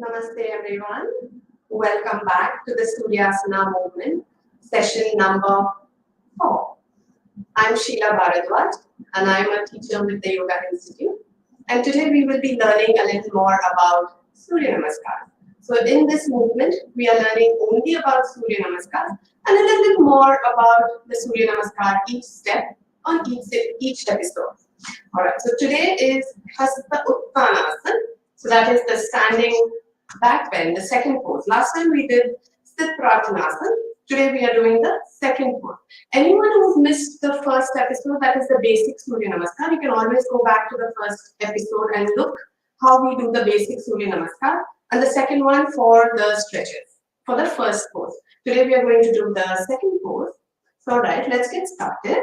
Namaste everyone. Welcome back to the Suryasana movement, session number 4. I'm Sheela Bharadwaj and I'm a teacher with the Yoga Institute. And today we will be learning a little more about Surya Namaskar. So in this movement, we are learning only about Surya Namaskar and a little bit more about the Surya Namaskar each step on each episode. Alright, so today is Hasta uttanasana. So that is the standing back bend, the second pose. Last time we did sit pratyanasana. Today we are doing the second pose. Anyone who's missed the first episode, that is the basic Surya Namaskar, you can always go back to the first episode and look how we do the basic Surya Namaskar, and the second one for the stretches, for the first pose. Today we are going to do the second pose. So alright, let's get started.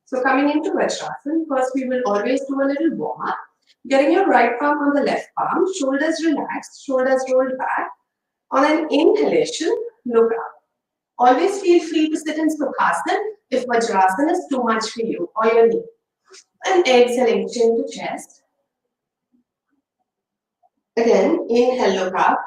So coming into Vajrasana, first we will always do a little warm up. Getting your right palm on the left palm, shoulders relaxed, shoulders rolled back. On an inhalation, look up. Always feel free to sit in Sukhasana if Vajrasana is too much for you or your knee. And exhaling, chin to chest. Again, inhale, look up.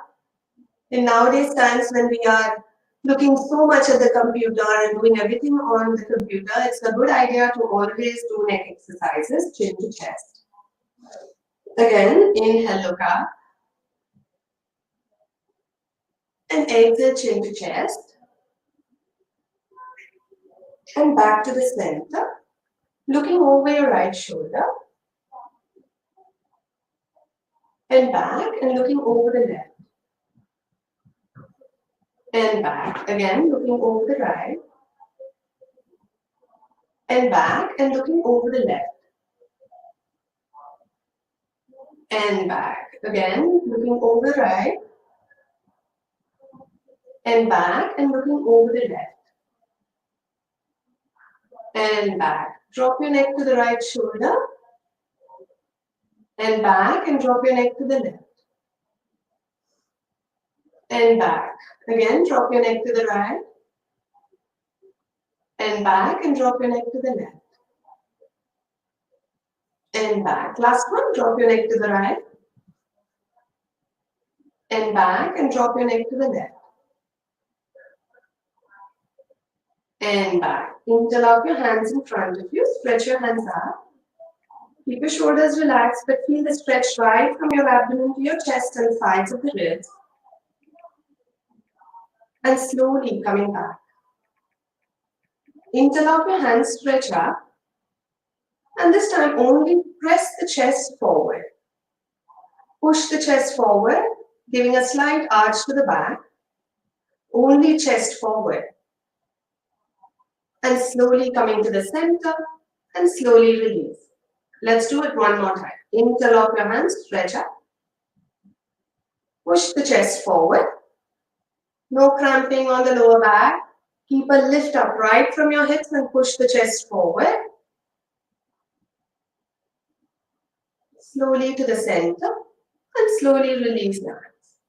In nowadays times when we are looking so much at the computer and doing everything on the computer, it's a good idea to always do neck exercises, chin to chest. Again, inhale, look up. And exhale, chin to chest. And back to the center. Looking over your right shoulder. And back and looking over the left. And back. Again, looking over the right. And back and looking over the left. And back. Again, looking over the right. And back and looking over the left. And back. Drop your neck to the right shoulder. And back and drop your neck to the left. And back. Again, drop your neck to the right. And back and drop your neck to the left. And back. Last one, drop your neck to the right. And back and drop your neck to the left. And back. Interlock your hands in front of you. Stretch your hands up. Keep your shoulders relaxed, but feel the stretch right from your abdomen to your chest and sides of the ribs. And slowly coming back. Interlock your hands, stretch up. And this time only press the chest forward. Push the chest forward, giving a slight arch to the back. Only chest forward. And slowly coming to the center and slowly release. Let's do it one more time. Interlock your hands, stretch up. Push the chest forward. No cramping on the lower back. Keep a lift up right from your hips and push the chest forward. Slowly to the center and slowly release your hands.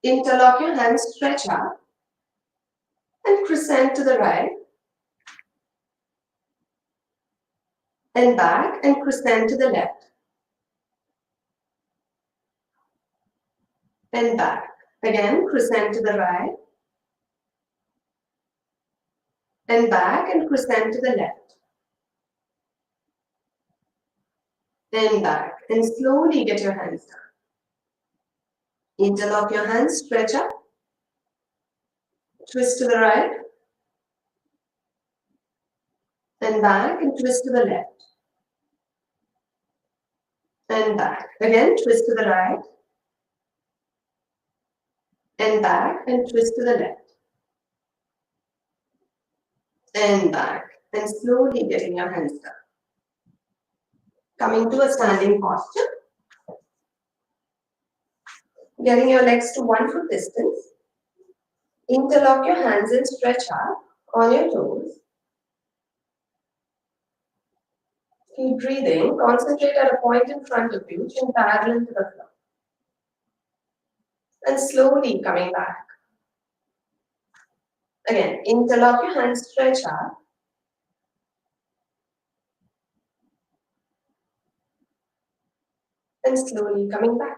Interlock your hands, stretch up and crescent to the right. And back and crescent to the left. And back. Again, crescent to the right. And back and crescent to the left. And back. And slowly get your hands down. Interlock your hands, stretch up. Twist to the right. And back and twist to the left. And back. Again, twist to the right. And back and twist to the left. And back. And slowly getting your hands down. Coming to a standing posture. Getting your legs to 1 foot distance. Interlock your hands and stretch up on your toes. Keep breathing. Concentrate at a point in front of you, chin parallel to the floor. And slowly coming back. Again, interlock your hands, stretch up. And slowly coming back.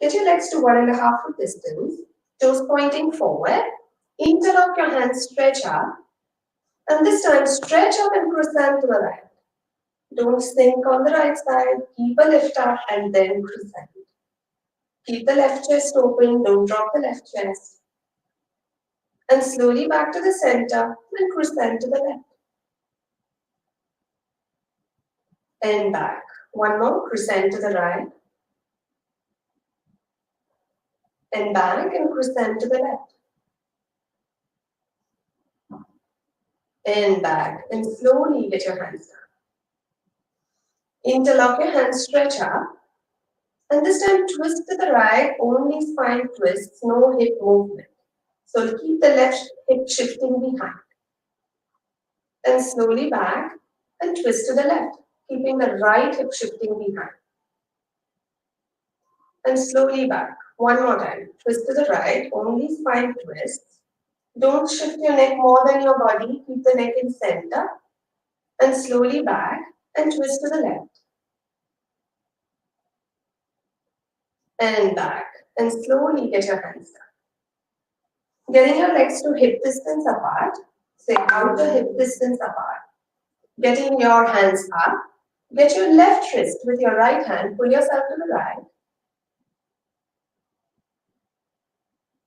Get your legs to 1.5 foot distance, toes pointing forward. Interlock your hands, stretch up. And this time, stretch up and crescent to the right. Don't sink on the right side. Keep a lift up and then crescent. Keep the left chest open. Don't drop the left chest. And slowly back to the center and crescent to the left. And back. One more, crescent to the right. And back and crescent to the left. And back. And slowly get your hands down. Interlock your hands, stretch up. And this time twist to the right, only spine twists, no hip movement. So keep the left hip shifting behind. And slowly back and twist to the left, keeping the right hip shifting behind. And slowly back. One more time. Twist to the right, only spine twists. Don't shift your neck more than your body. Keep the neck in center. And slowly back and twist to the left. And back. And slowly get your hands down. Getting your legs to hip distance apart. Say outer hip distance apart. Getting your hands up. Get your left wrist with your right hand. Pull yourself to the right.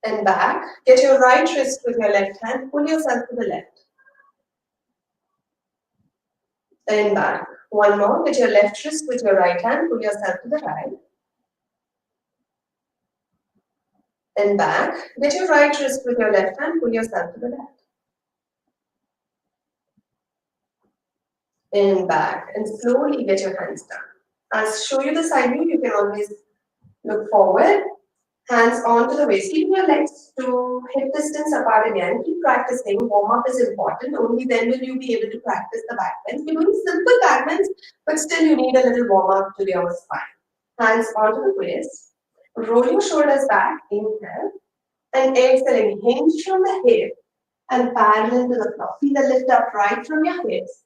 And back. Get your right wrist with your left hand. Pull yourself to the left. And back. One more. Get your left wrist with your right hand. Pull yourself to the right. And back. Get your right wrist with your left hand. Pull yourself to the left. And back. And slowly get your hands down. I'll show you the side view. You can always look forward. Hands onto the waist. Keep your legs to hip distance apart again. Keep practicing. Warm up is important. Only then will you be able to practice the back bends. We're doing simple back bends, but still you need a little warm up to your spine. Hands onto the waist. Roll your shoulders back. Inhale. And exhaling. Hinge from the hip and parallel to the floor. Feel the lift up right from your hips.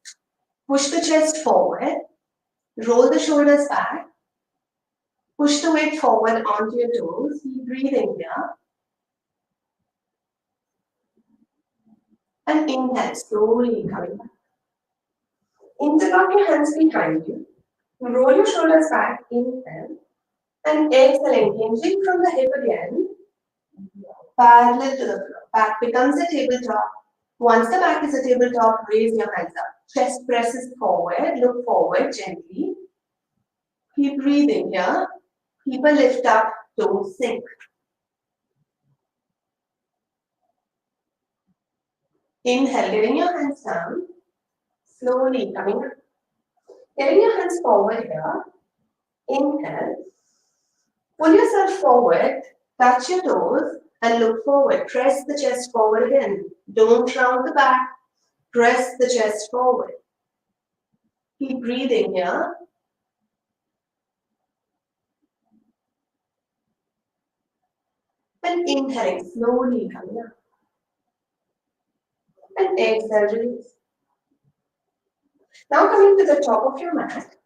Push the chest forward. Roll the shoulders back. Push the weight forward onto your toes. Keep breathing here. And inhale, slowly coming back. Interlock your hands behind you. Roll your shoulders back. Inhale. And exhaling, hinging from the hip again. Parallel to the floor. Back becomes a tabletop. Once the back is a tabletop, raise your hands up. Chest presses forward. Look forward gently. Keep breathing here. Keep a lift up. Don't sink. Inhale, getting your hands down. Slowly coming up. Getting your hands forward here. Inhale. Pull yourself forward. Touch your toes and look forward. Press the chest forward again. Don't round the back. Press the chest forward. Keep breathing here. And inhaling, slowly coming up. And exhale, release. Now coming to the top of your mat.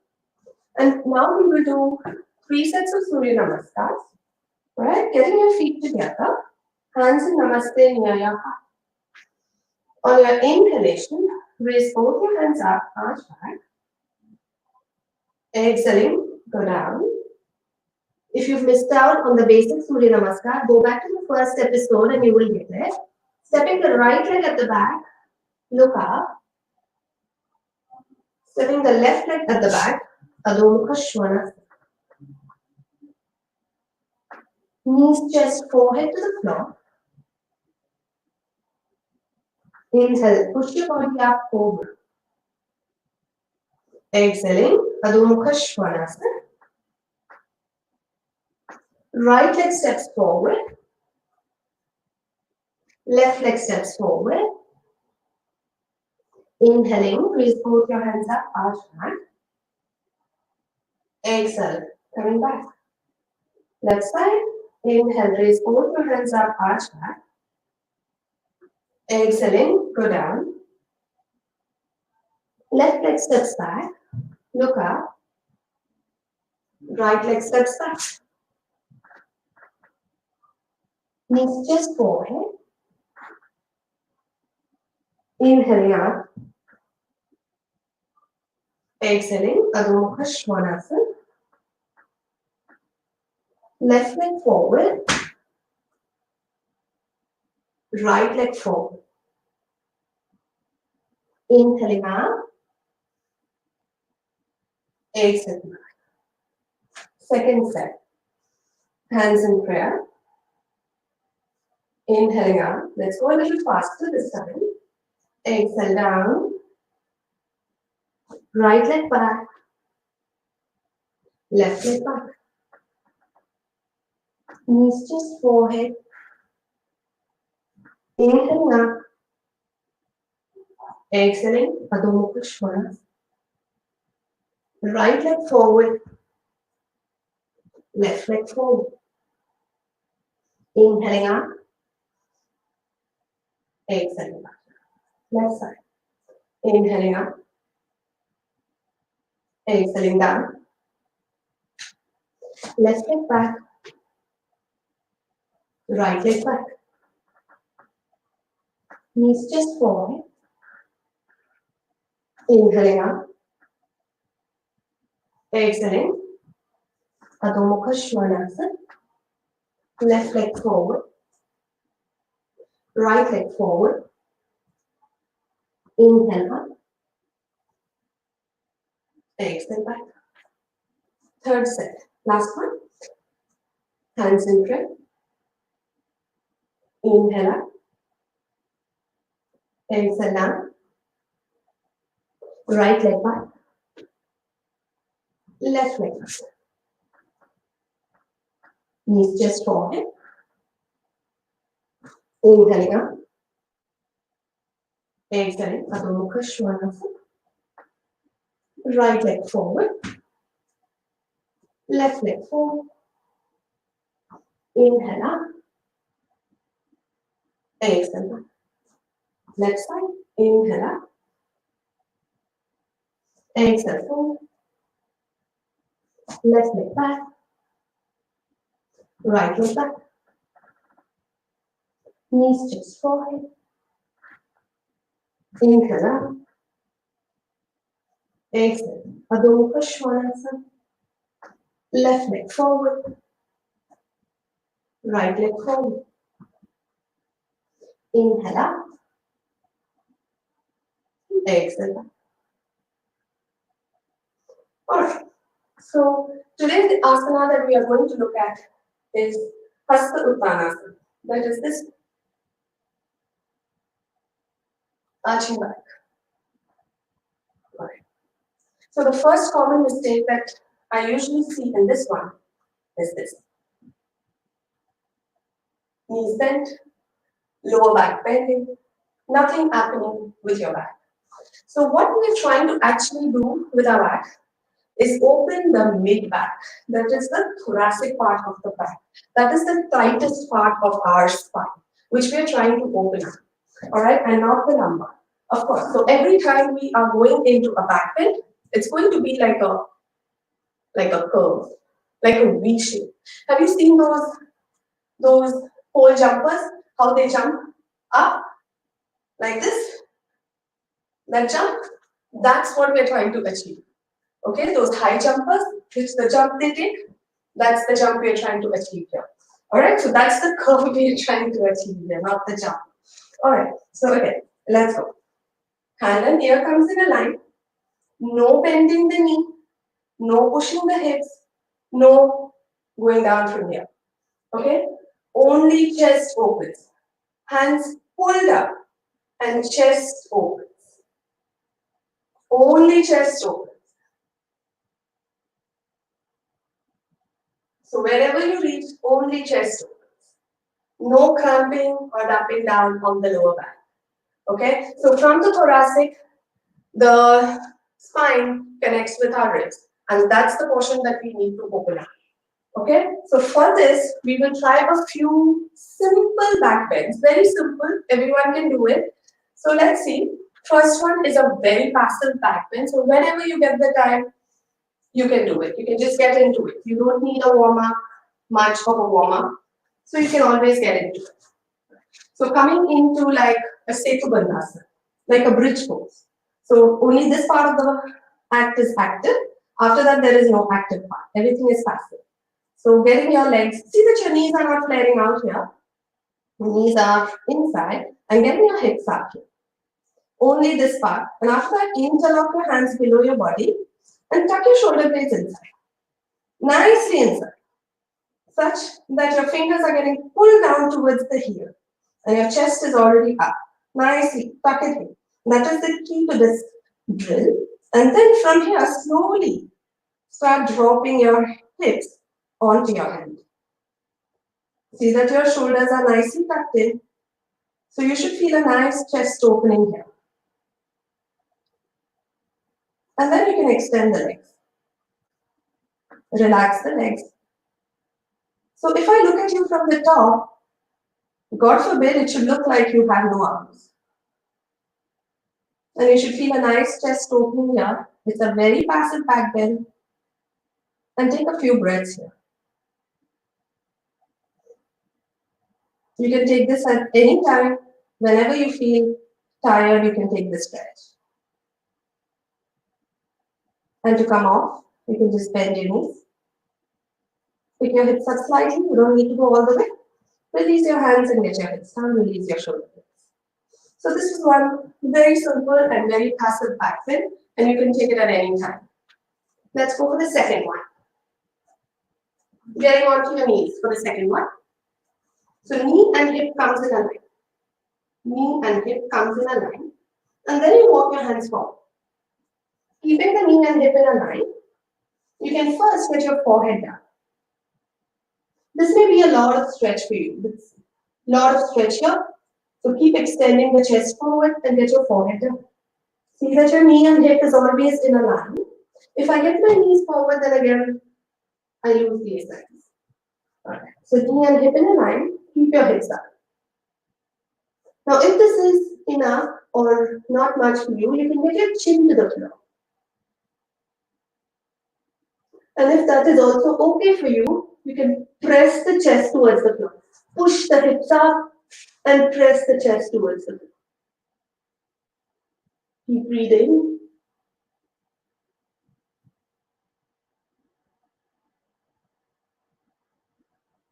And now we will do 3 sets of Surya Namaskars. Right? Getting your feet together. Hands in Namaste near your heart. On your inhalation, raise both your hands up, arch back. Exhaling, go down. If you've missed out on the basic Surya Namaskar, go back to the first episode and you will get it. Stepping the right leg at the back, look up. Stepping the left leg at the back, Adho Mukha Svanasana. Knees, chest, forehead to the floor. Inhale, push your body up, over. Exhaling, Adho Mukha Svanasana. Right leg steps forward. Left leg steps forward. Inhaling, raise both your hands up, arch back. Exhale, coming back. Left side. Inhale, raise both your hands up, arch back. Exhaling, go down. Left leg steps back. Look up. Right leg steps back. Knees just forehead. Inhaling out. Exhaling, Adho Mukha Svanasana. Left leg forward. Right leg forward. Inhaling out. Exhaling. Second set. Hands in prayer. Inhaling out. Let's go a little faster this time. Exhale down. Right leg back. Left leg back. Knees just forehead. Inhaling up. Exhaling. Adho Mukha Svanasana. Right leg forward. Left leg forward. Inhaling up. Exhaling back. Left side. Inhaling up. Exhaling down. Left leg back. Right leg back. Knees just forward. Inhaling up. Exhaling. Adho Mukha Svanasana. Left leg forward. Right leg forward. Inhale up. Exhale back. Third set. Last one. Hands in prayer. Inhale up. Exhale down. Right leg back. Left leg back. Knees just forward. Inhaling up. Exhaling. Adho Mukha Svanasana. Right leg forward. Left leg forward. Inhale up. Exhale back. Left side. Inhale up. Exhale forward. Left leg back. Right leg back. Knees just forward. Inhale up. Exhale. Adho Mukha Svanasana. Left leg forward. Right leg forward. Inhale up. Exhale back. Alright. So today's asana that we are going to look at is Hasta uttanasana. That is this arching back. Right. So the first common mistake that I usually see in this one is this. Knees bent, lower back bending, nothing happening with your back. So what we're trying to actually do with our back is open the mid back. That is the thoracic part of the back. That is the tightest part of our spine, which we are trying to open up. All right, and not the lumbar. Of course. So every time we are going into a back bend, it's going to be like a curve, like a V shape. Have you seen those pole jumpers? How they jump up like this? That jump. That's what we're trying to achieve. Okay, those high jumpers, which the jump they take, that's the jump we're trying to achieve here. Alright, so that's the curve we're trying to achieve here, not the jump. Alright, so again, let's go. Hand and ear comes in a line. No bending the knee, no pushing the hips, no going down from here. Okay, only chest opens. Hands pulled up and chest opens. Only chest opens. So wherever you reach, only chest opens. No cramping or dumping down on the lower back. Okay, so from the thoracic, the spine connects with our ribs, and that's the portion that we need to open up. Okay, so for this, we will try a few simple back bends. Very simple, everyone can do it. So let's see. First one is a very passive back bend. So whenever you get the time, you can do it. You can just get into it. You don't need a warm up, much of a warm up. So you can always get into it. So coming into like a Setu Bandhasana, like a bridge pose. So only this part of the act is active. After that, there is no active part. Everything is passive. So getting your legs, see that your knees are not flaring out here. The knees are inside and getting your hips up here. Only this part. And after that, interlock your hands below your body and tuck your shoulder blades inside. Nicely inside. Such that your fingers are getting pulled down towards the heel. And your chest is already up. Nicely, tuck it in. That is the key to this drill. And then from here, slowly start dropping your hips onto your hand. See that your shoulders are nicely tucked in. So you should feel a nice chest opening here. And then you can extend the legs. Relax the legs. So if I look at you from the top, God forbid it should look like you have no arms. And you should feel a nice chest opening here. It's a very passive back bend. And take a few breaths here. You can take this at any time. Whenever you feel tired, you can take this stretch. And to come off, you can just bend your knees. Pick your hips up slightly. You don't need to go all the way. Release your hands and get your hips down. Release your shoulder blades. So this is one very simple and very passive back bend, and you can take it at any time. Let's go for the second one. Getting onto your knees for the second one. So knee and hip comes in a line. Knee and hip comes in a line. And then you walk your hands forward. Keeping the knee and hip in a line, you can first get your forehead down. This may be a lot of stretch for you. It's a lot of stretch here. So keep extending the chest forward and get your forehead down. See that your knee and hip is always in a line. If I get my knees forward, then again, I lose the essence. Alright. So knee and hip in a line, keep your hips up. Now if this is enough or not much for you, you can get your chin to the floor. And if that is also okay for you, you can press the chest towards the floor. Push the hips up and press the chest towards the floor. Keep breathing.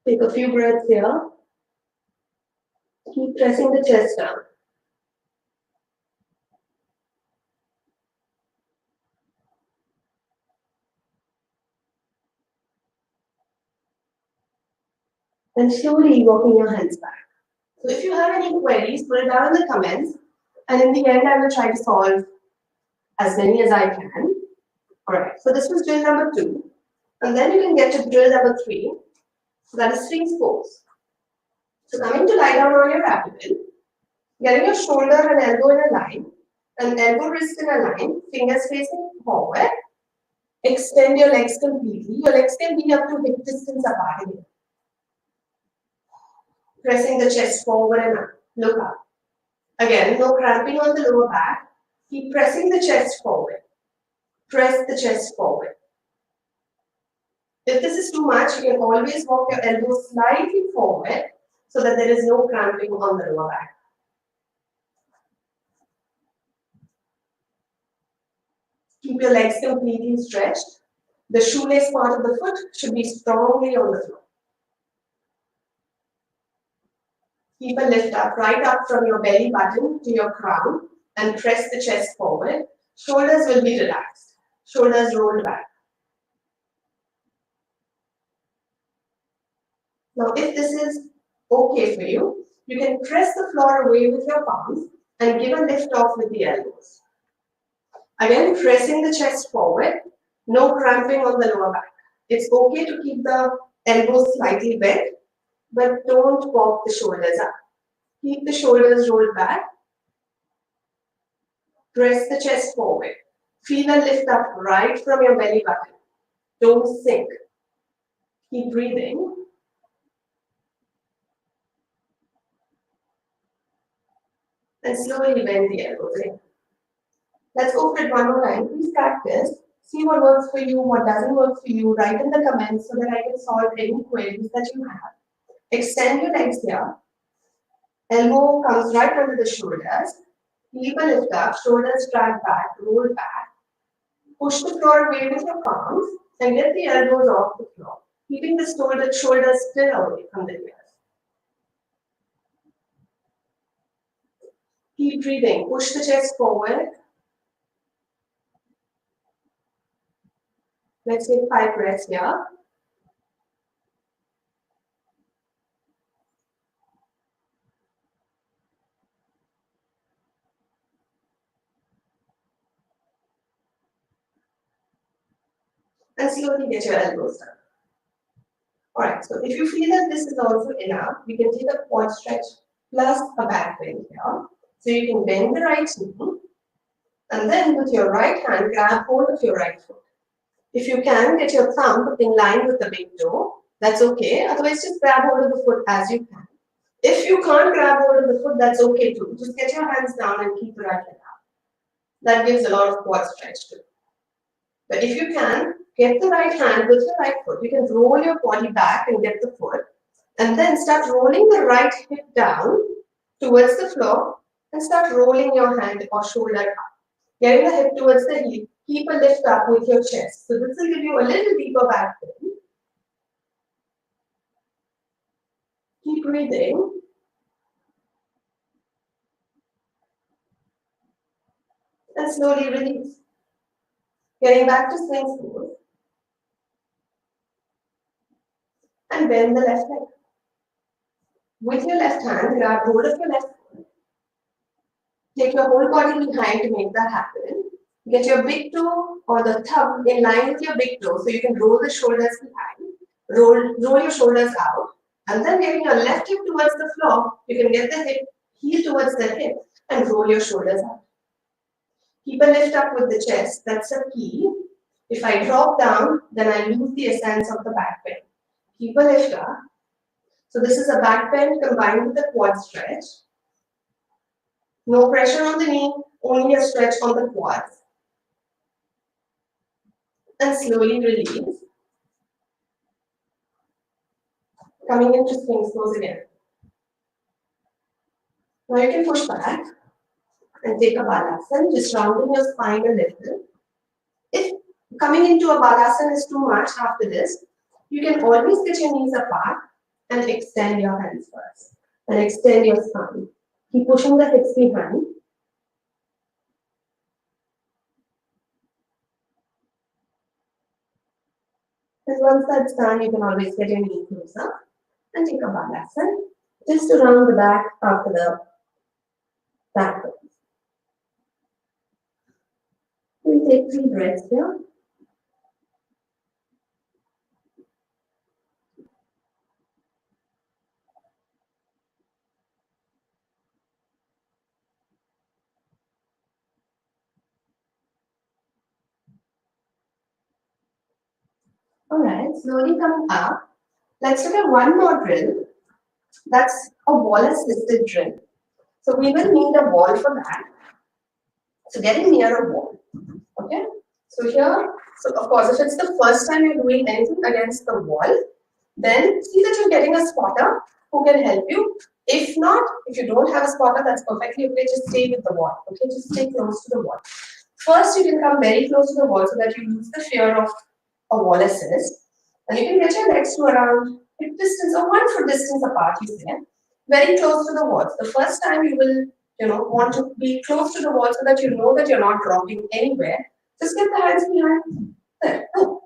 Take a few breaths here. Keep pressing the chest down. And slowly walking your hands back. So if you have any queries, put it down in the comments. And in the end, I will try to solve as many as I can. Alright, so this was drill number 2. And then you can get to drill number 3. So that is Sphinx pose. So coming to lie down on your abdomen, getting your shoulder and elbow in a line, and elbow wrist in a line, fingers facing forward. Extend your legs completely. Your legs can be up to hip distance apart here. Pressing the chest forward and up. Look up. Again, no cramping on the lower back. Keep pressing the chest forward. Press the chest forward. If this is too much, you can always walk your elbows slightly forward so that there is no cramping on the lower back. Keep your legs completely stretched. The shoelace part of the foot should be strongly on the floor. Keep a lift up, right up from your belly button to your crown and press the chest forward. Shoulders will be relaxed. Shoulders rolled back. Now, if this is okay for you, you can press the floor away with your palms and give a lift off with the elbows. Again, pressing the chest forward, no cramping on the lower back. It's okay to keep the elbows slightly bent, but don't walk the shoulders up. Keep the shoulders rolled back. Press the chest forward. Feel a lift up right from your belly button. Don't sink. Keep breathing. And slowly bend the elbows in. Let's go for it one more time. Please practice. See what works for you, what doesn't work for you. Write in the comments so that I can solve any queries that you have. Extend your legs here. Elbow comes right under the shoulders. Keep a lift up, shoulders drag back, roll back. Push the floor away with your palms and get the elbows off the floor, keeping the shoulders still away from the ears. Keep breathing. Push the chest forward. Let's take 5 breaths here. And slowly get your elbows down. Alright, so if you feel that this is also enough, we can take a quad stretch plus a back bend here. So you can bend the right knee and then with your right hand grab hold of your right foot. If you can, get your thumb in line with the big toe, that's okay. Otherwise, just grab hold of the foot as you can. If you can't grab hold of the foot, that's okay too. Just get your hands down and keep the right leg up. That gives a lot of quad stretch too. But if you can, get the right hand with your right foot. You can roll your body back and get the foot. And then start rolling the right hip down towards the floor and start rolling your hand or shoulder up. Getting the hip towards the heel. Keep a lift up with your chest. So this will give you a little deeper back bend. Keep breathing. And slowly release. Getting back to swing smooth. And bend the left leg. With your left hand, grab hold of your left foot. Take your whole body behind to make that happen. Get your big toe or the thumb in line with your big toe so you can roll the shoulders behind. Roll your shoulders out. And then getting your left hip towards the floor, you can get the heel towards the hip and roll your shoulders out. Keep a lift up with the chest, that's a key. If I drop down, then I lose the essence of the back bend. Keep a lift up. So this is a back bend combined with a quad stretch. No pressure on the knee, only a stretch on the quads. And slowly release. Coming into swing pose again. Now you can push back and take a balasana, just rounding your spine a little. If coming into a balasana is too much after this, you can always get your knees apart and extend your hands first. And extend your spine. Keep pushing the hips behind. And once that's done, you can always get your knee closer and take a balasana just to round the back after the back bend. We'll take 3 breaths here. Alright, slowly coming up. Let's look at one more drill. That's a wall assisted drill. So we will need a wall for that. So getting near a wall. Okay? So here, so of course, if it's the first time you're doing anything against the wall, then see that you're getting a spotter who can help you. If not, if you don't have a spotter, that's perfectly okay. Just stay with the wall. Okay, just stay close to the wall. First, you can come very close to the wall so that you lose the fear of a wall assist. And you can get your legs to around hip distance or 1 foot distance apart, you say, very close to the wall. The first time you will, want to be close to the wall so that you know that you're not dropping anywhere. Just get the hands behind. There. Oh,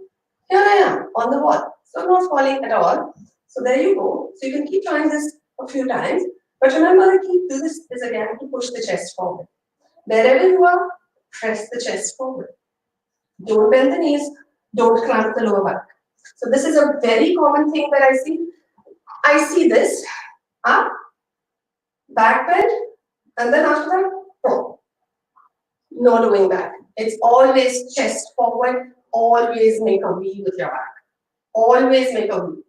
here I am on the wall. So I'm not falling at all. So there you go. So you can keep trying this a few times. But remember, the key to this is again to push the chest forward. Wherever you are, press the chest forward. Don't bend the knees. Don't clamp the lower back. So this is a very common thing that I see. I see this. Up, back bend, and then after that, oh, no doing that. It's always chest forward. Always make a V with your back. Always make a V.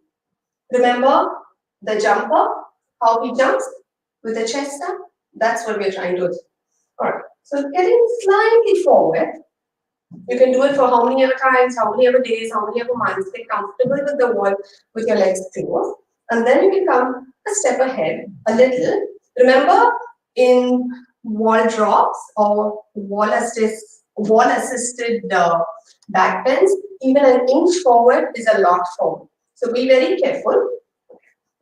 Remember the jumper, how he jumps with the chest up? That's what we're trying to do. Alright, so getting slightly forward. You can do it for how many ever times, how many ever days, how many ever months. Get comfortable with the wall with your legs closed. And then you can come a step ahead a little. Remember, in wall drops or wall assisted back bends, even an inch forward is a lot forward. So be very careful.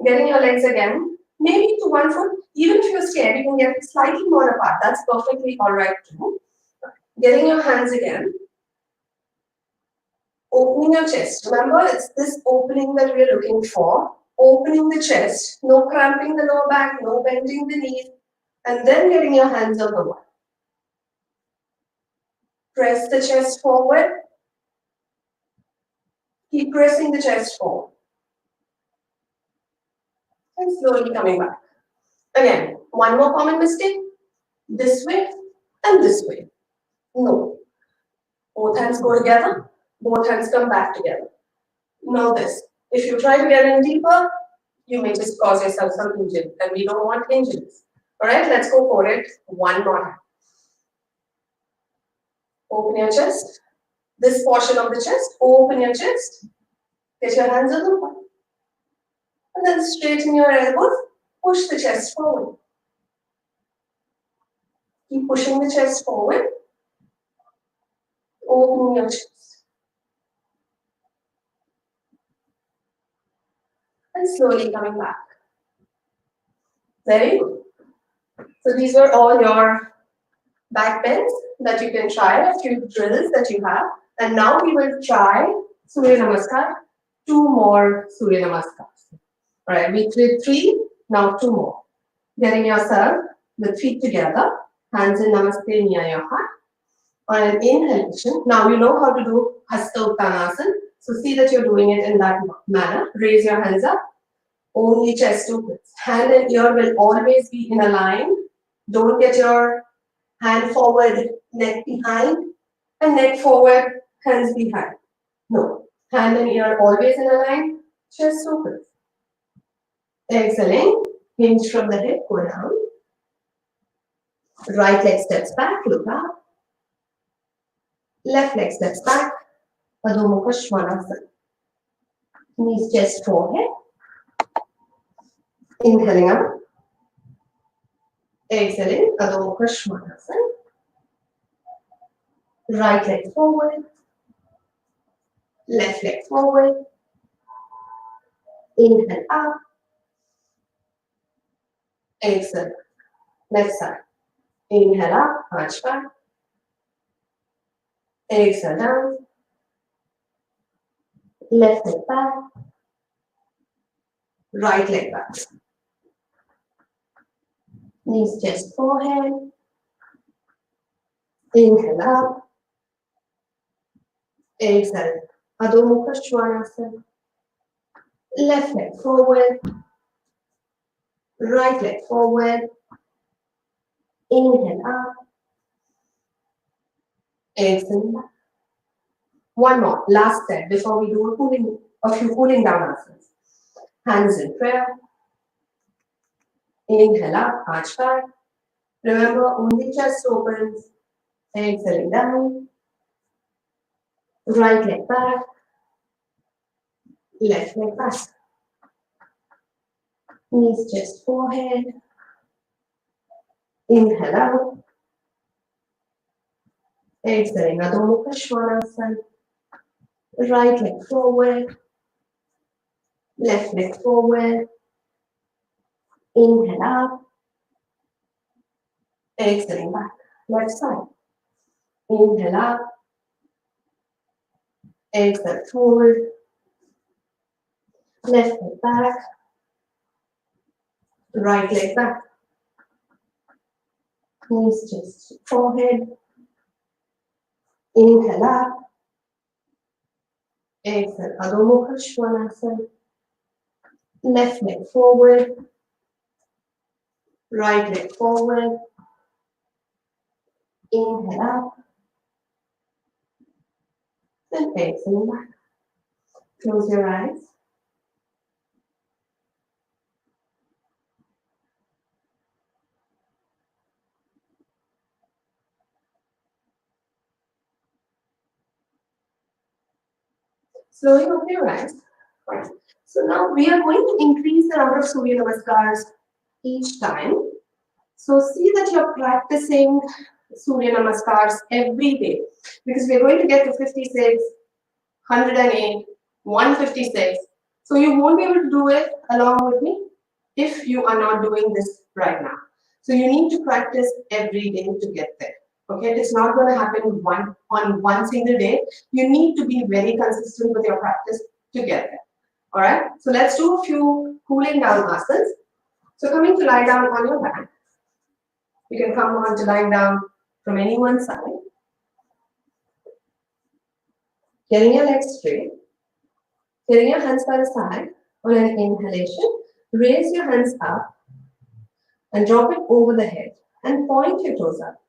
Getting your legs again, maybe to 1 foot. Even if you're scared, you can get slightly more apart. That's perfectly all right too. Getting your hands again. Opening your chest. Remember, it's this opening that we're looking for. Opening the chest, no cramping the lower back, no bending the knees, and then getting your hands on the wall. Press the chest forward. Keep pressing the chest forward. And slowly coming back. Again, one more common mistake. This way and this way. No. Both hands go together. Both hands come back together. Now this. If you try to get in deeper, you may just cause yourself some injury, and we don't want injuries. All right, let's go for it. One more time. Open your chest. This portion of the chest, open your chest. Get your hands on the wall. And then straighten your elbows. Push the chest forward. Keep pushing the chest forward. Open your chest. And slowly coming back. Very good. So these were all your back bends that you can try, a few drills that you have. And now we will try Surya Namaskar, 2 more Surya Namaskars. All right, we did 3, now 2 more. Getting yourself the feet together, hands in Namaste near your heart. On an inhalation, now you know how to do Hasta uttanasana. So see that you're doing it in that manner. Raise your hands up, only chest opens. Hand and ear will always be in a line. Don't get your hand forward, neck behind, and neck forward, hands behind. No. Hand and ear always in a line, chest opens. Exhaling, hinge from the hip, go down. Right leg steps back, look up. Left leg steps back, Adho Mukha Svanasana. Knees, chest, forehead. Inhaling up. Exhaling, Adho Mukha Svanasana. Right leg forward. Left leg forward. Inhale up. Exhale. Left side. Inhale up, arch back. Exhale down. Left leg back. Right leg back. Knees, chest, forehead. Inhale up. Exhale. Adho Mukha Svanasana. Left leg forward. Right leg forward. Inhale up. Exhale back. One more, last step before we do a few cooling down asanas. Hands in prayer. Inhale up, arch back. Remember, only chest opens. Exhaling down. Right leg back. Left leg back. Knees, chest, forehead. Inhale out. Exhaling, Adho Mukha Svanasana. Right leg forward. Left leg forward. Inhale up. Exhaling back. Left side. Inhale up. Exhale forward. Left leg back. Right leg back. Knees, chest, forehead. Inhale up. Exhale, Adho Mukha Svanasana. Left leg forward. Right leg forward. Inhale up. Then exhale back. Close your eyes. Slowly open your eyes. So now we are going to increase the number of Surya Namaskars each time. So see that you're practicing Surya Namaskars every day, because we're going to get to 56, 108, 156. So you won't be able to do it along with me if you are not doing this right now. So you need to practice every day to get there. Okay, it's not going to happen on one single day. You need to be very consistent with your practice to get there. All right, so let's do a few cooling down asanas. So coming to lie down on your back, you can come on to lying down from any one side. Getting your legs straight. Getting your hands by the side. On an inhalation, raise your hands up and drop it over the head and point your toes up.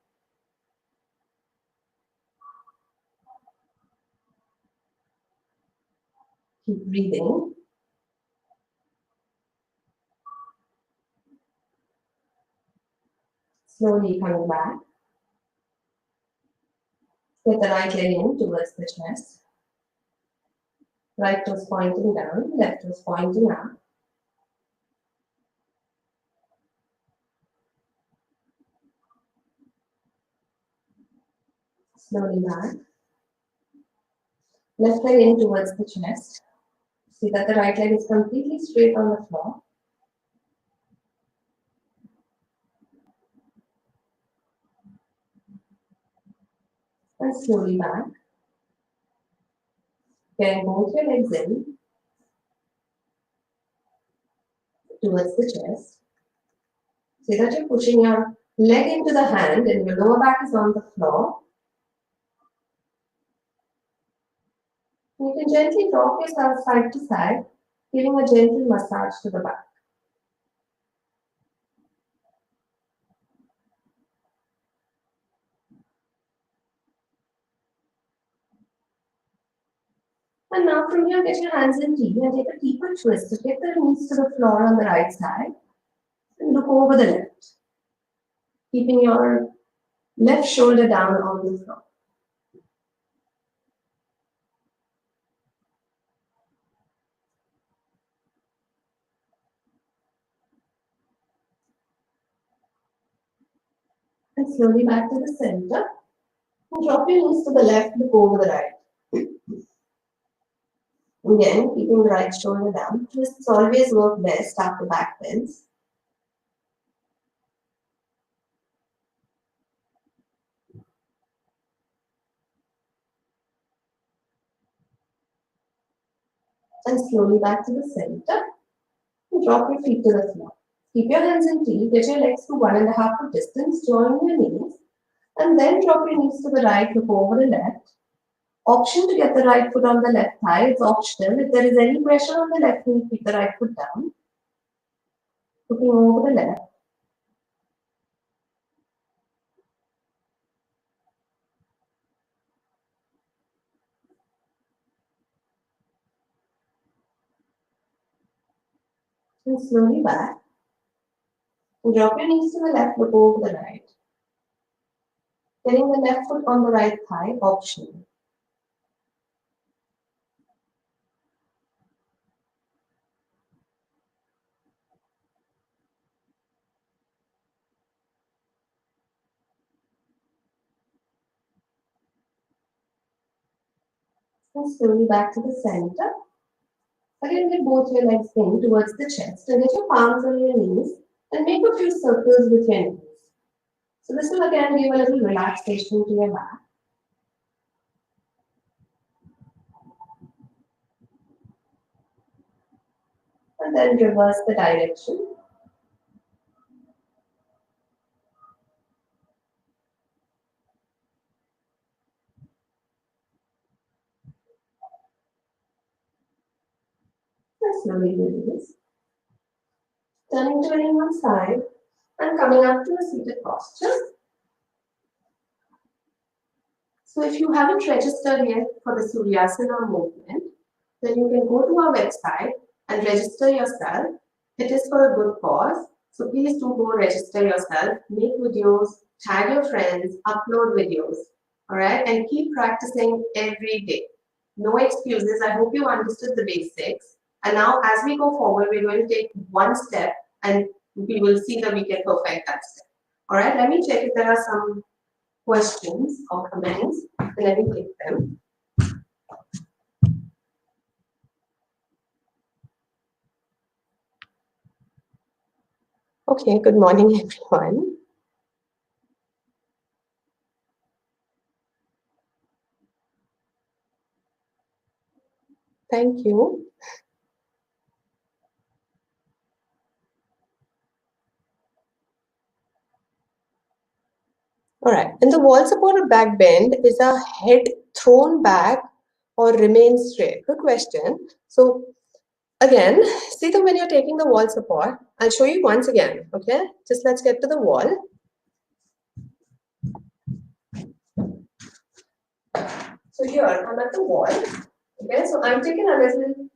Keep breathing. Slowly coming back. Get the right leg in towards the chest. Right toes pointing down, left toes pointing up. Slowly back. Left leg in towards the chest. See that the right leg is completely straight on the floor. And slowly back. Getting both your legs in towards the chest. See that you're pushing your leg into the hand and your lower back is on the floor. You can gently rock yourself side to side, giving a gentle massage to the back. And now from here, get your hands in T and take a deeper twist. So take the knees to the floor on the right side and look over the left, keeping your left shoulder down on the floor. And slowly back to the center. And drop your knees to the left, look over the right. Again, keeping the right shoulder down. Twists always work best after back bends. And slowly back to the center. And drop your feet to the floor. Keep your hands in T, get your legs to 1.5 foot distance, join your knees, and then drop your knees to the right, look over the left. Option to get the right foot on the left thigh, it's optional. If there is any pressure on the left knee, keep the right foot down. Looking over the left. And slowly back. And drop your knees to the left, look over the right. Getting the left foot on the right thigh, optional. And slowly back to the center. Again, get both your legs in towards the chest and get your palms on your knees and make a few circles with your knees. So this will again give a little relaxation to your back. And then reverse the direction. And slowly release. Turning to any one side and coming up to a seated posture. So if you haven't registered yet for the Suryasana movement, then you can go to our website and register yourself. It is for a good cause. So please do go register yourself, make videos, tag your friends, upload videos, all right? And keep practicing every day. No excuses. I hope you understood the basics. And now as we go forward, we're going to take one step and we will see that we can perfect that step. All right, let me check if there are some questions or comments, and let me take them. Okay, good morning, everyone. Thank you. All right, in the wall supported back bend, is a head thrown back or remain straight? Good question. So again, see that when you're taking the wall support, I'll show you once again, okay? Just let's get to the wall. So here, I'm at the wall, okay? So I'm taking a little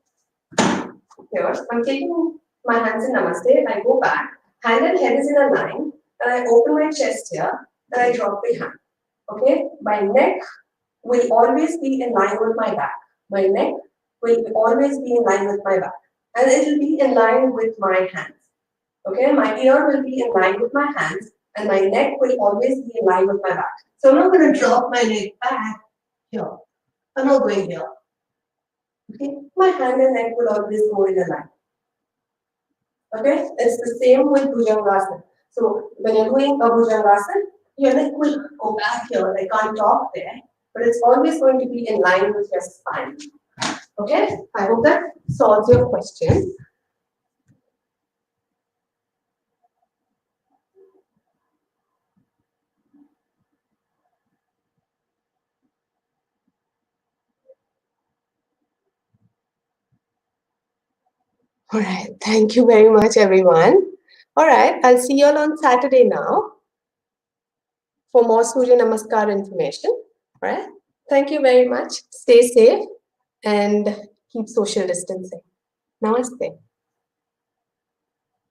here. I'm taking my hands in Namaste, I go back, hand and head is in a line, and I open my chest here, and I drop the hand, okay? My neck will always be in line with my back. My neck will always be in line with my back. And it will be in line with my hands. Okay, my ear will be in line with my hands and my neck will always be in line with my back. So I'm not going to drop my neck back here. I'm not going here. Okay, my hand and neck will always go in a line. Okay, it's the same with Bhujangasana. So when you're doing a Bhujangasana, your neck will go back here, like on top there, but it's always going to be in line with your spine. Okay, I hope that solves your question. All right, thank you very much, everyone. All right, I'll see you all on Saturday now for more Surya Namaskar information. All right, thank you very much. Stay safe and keep social distancing. Namaste.